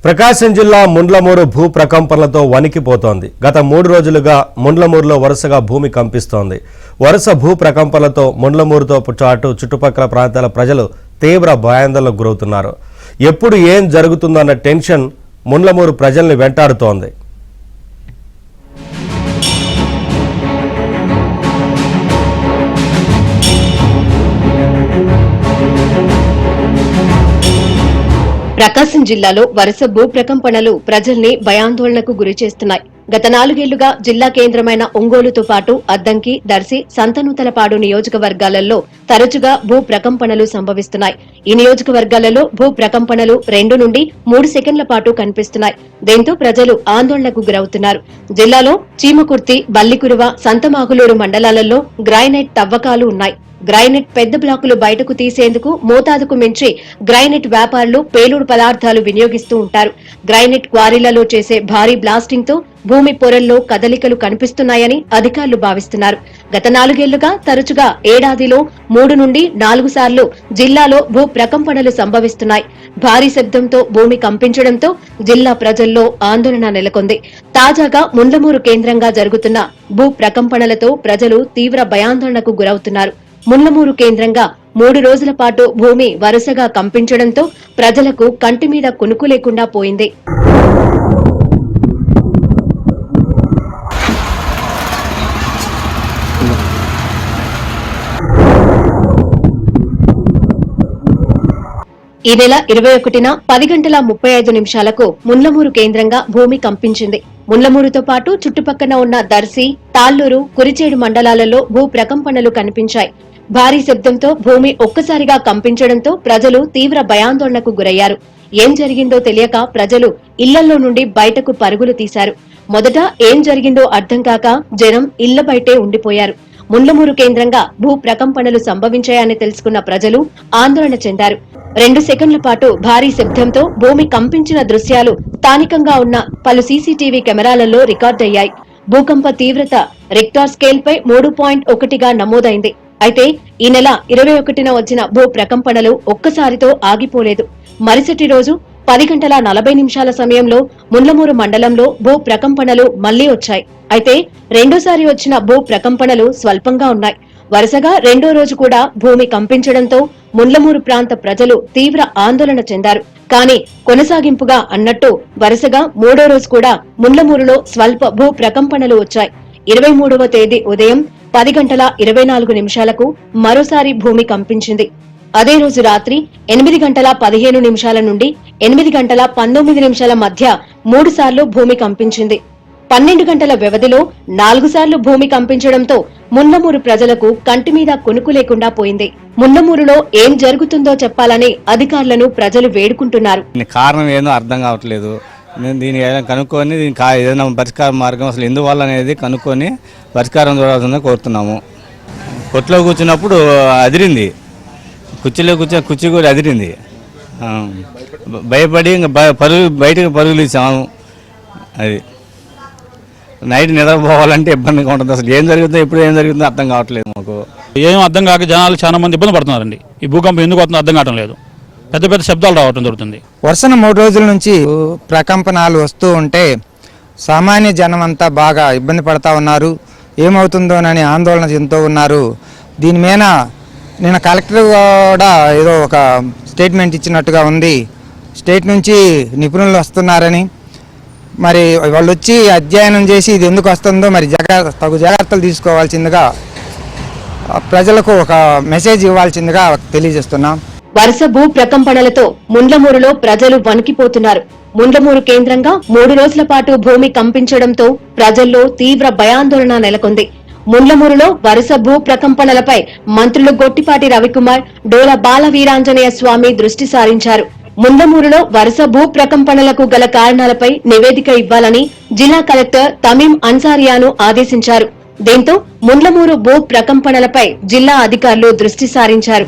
ప్రకాశం జిల్లా ముండ్లమూరు భూ ప్రకంపనలతో వణికిపోతోంది. గత 3 రోజులుగా ముండ్లమూరులో వరుసగా భూమి కంపిస్తోంది. వరుస భూ ప్రకంపనలతో ముండ్లమూరుతో పాటు చుట్టుపక్కల ప్రాంతాల ప్రజలు తీవ్ర భయాందోళనకు గురవుతున్నారు. ఎప్పుడు ఏం జరుగుతుందన్న టెన్షన్ ముండ్లమూరు ప్రజల్ని వెంటాడుతోంది. ప్రకాశం జిల్లాలో వరుస భూ ప్రకంపనలు ప్రజల్ని భయాందోళనకు గురిచేస్తున్నాయి. గత 4 ఏళ్లుగా జిల్లా కేంద్రమైన ఒంగోలుతో పాటు అద్దంకి, దర్శి, సంతనూతలపాడు నియోజకవర్గాలలో తరచుగా భూ ప్రకంపనలు సంభవిస్తున్నాయి. ఈ నియోజకవర్గాలలో భూ ప్రకంపనలు 2 నుండి 3 సెకండ్ల పాటు కనిపిస్తున్నాయి. దీంతో ప్రజలు ఆందోళనకు గురవుతున్నారు. జిల్లాలో చీమకుర్తి, బల్లికురువ, సంతమాగులూరు మండలాలలో గ్రానైట్ తవ్వకాలు ఉన్నాయి. గ్రానైట్ పెద్ద బ్లాకులు బయటకు తీసేందుకు మోతాదుకు మించి గ్రానైట్ వ్యాపారులు పేలుడు పదార్థాలు వినియోగిస్తూ ఉంటారు. గ్రానైట్ క్వారీలలో చేసే భారీ బ్లాస్టింగ్ తో భూమి పొరల్లో కదలికలు కనిపిస్తున్నాయని అధికారులు భావిస్తున్నారు. గత 4 ఏళ్లుగా తరచుగా ఏడాదిలో 3 నుండి 4 సార్లు జిల్లాలో భూ ప్రకంపనలు సంభవిస్తున్నాయి. భారీ శబ్దంతో భూమి కంపించడంతో జిల్లా ప్రజల్లో ఆందోళన నెలకొంది. తాజాగా ముండ్లమూరు కేంద్రంగా జరుగుతున్న భూ ప్రకంపనలతో ప్రజలు తీవ్ర భయాందోళనకు గురవుతున్నారు. ముండ్లమూరు కేంద్రంగా 3 రోజుల పాటు భూమి వరుసగా కంపించడంతో ప్రజలకు కంటి మీద కునుకు లేకుండా పోయింది. ఈ నెల 21న 10 గంటల 35 నిమిషాలకు ముండ్లమూరు కేంద్రంగా భూమి కంపించింది. ముండ్లమూరుతో పాటు చుట్టుపక్కన ఉన్న దర్శి, తాళ్లూరు, కురిచేడు మండలాలలో భూ ప్రకంపనలు కనిపించాయి. భారీ శబ్దంతో భూమి ఒక్కసారిగా కంపించడంతో ప్రజలు తీవ్ర భయాందోళనకు గురయ్యారు. ఏం జరిగిందో తెలియక ప్రజలు ఇళ్లలో నుండి బయటకు పరుగులు తీశారు. మొదట ఏం జరిగిందో అర్థం కాక జనం ఇళ్ల బయటే ఉండిపోయారు. ముండ్లమూరు కేంద్రంగా భూ ప్రకంపనలు సంభవించాయని తెలుసుకున్న ప్రజలు ఆందోళన చెందారు. 2 సెకండ్ల పాటు భారీ శబ్దంతో భూమి కంపించిన దృశ్యాలు స్థానికంగా ఉన్న పలు సీసీటీవీ కెమెరాలలో రికార్డయ్యాయి. భూకంప తీవ్రత రిక్టార్ స్కేల్ పై 3.1గా నమోదైంది. అయితే ఈ నెల 21న వచ్చిన భూ ప్రకంపనలు ఒక్కసారితో ఆగిపోలేదు. మరుసటి రోజు 10 గంటల 40 నిమిషాల సమయంలో ముండ్లమూరు మండలంలో భూ ప్రకంపనలు మళ్లీ వచ్చాయి. అయితే రెండోసారి వచ్చిన భూ ప్రకంపనలు స్వల్పంగా ఉన్నాయి. వరుసగా 2వ రోజు కూడా భూమి కంపించడంతో ముండ్లమూరు ప్రాంత ప్రజలు తీవ్ర ఆందోళన చెందారు. కానీ కొనసాగింపుగా అన్నట్టు వరుసగా 3వ రోజు కూడా ముండ్లమూరులో స్వల్ప భూ ప్రకంపనలు వచ్చాయి. 23వ తేదీ ఉదయం 10 గంటల 24 నిమిషాలకు మరోసారి భూమి కంపించింది. అదే రోజు రాత్రి 8 గంటల 15 నిమిషాల నుండి 8 గంటల 19 నిమిషాల మధ్య 3 సార్లు భూమి కంపించింది. 12 గంటల వ్యవధిలో 4 సార్లు భూమి కంపించడంతో ముండ్లమూరు ప్రజలకు కంటి మీద కునుకు లేకుండా పోయింది. ముండ్లమూరులో ఏం జరుగుతుందో చెప్పాలని అధికారులను ప్రజలు వేడుకుంటున్నారు. కారణం ఏదో అర్థం కావట్లేదు. దీన్ని కనుక్కొని దీనికి ఏదైనా పరిష్కార మార్గం అసలు ఎందువల్ల అనేది కనుక్కొని పరిష్కారం చూడాల్సిందని కోరుతున్నాము. కొట్లో కూర్చున్నప్పుడు అదిరింది, కుర్చీ కూడా అదిరింది. భయపడి ఇంకా బయటకు పరుగులు ఇచ్చాము. అది నైట్ నిద్రపోవాలంటే ఇబ్బందిగా ఉంటుంది. అసలు ఏం జరుగుతుందో ఎప్పుడు ఏం జరుగుతుందో అర్థం కావట్లేదు. మాకు ఏం అర్థం కాక జనాలు చాలా మంది ఇబ్బంది పడుతున్నారండి. ఈ భూకంపం ఎందుకు వస్తుందో అర్థం కావడం లేదు. పెద్ద పెద్ద శబ్దాలు రావడం జరుగుతుంది. వరుసన 3 రోజుల నుంచి ప్రకంపనాలు వస్తూ ఉంటే సామాన్య జనం అంతా బాగా ఇబ్బంది పడతా ఉన్నారు. ఏమవుతుందోనని ఆందోళన చెందుతూ ఉన్నారు. దీని మీద నిన్న కలెక్టర్ కూడా ఏదో ఒక స్టేట్మెంట్ ఇచ్చినట్టుగా ఉంది. స్టేట్ నుంచి నిపుణులు వస్తున్నారని, మరి వాళ్ళు వచ్చి అధ్యయనం చేసి ఇది ఎందుకు వస్తుందో మరి తగు జాగ్రత్తలు తీసుకోవాల్సిందిగా ప్రజలకు ఒక మెసేజ్ ఇవ్వాల్సిందిగా తెలియజేస్తున్నాం. వరుస భూ ప్రకంపనలతో ముండ్లమూరులో ప్రజలు వణికిపోతున్నారు. ముండ్లమూరు కేంద్రంగా 3 రోజుల పాటు భూమి కంపించడంతో ప్రజల్లో తీవ్ర భయాందోళన నెలకొంది. ముండ్లమూరులో వరుస భూ ప్రకంపనలపై మంత్రులు గొట్టిపాటి రవికుమార్, డోల బాల వీరాంజనేయ స్వామి దృష్టి సారించారు. ముండ్లమూరులో వరుస భూ ప్రకంపనలకు గల కారణాలపై నివేదిక ఇవ్వాలని జిల్లా కలెక్టర్ తమీం అన్సారియాను ఆదేశించారు. దీంతో ముండ్లమూరు భూ ప్రకంపనలపై జిల్లా అధికారులు దృష్టి సారించారు.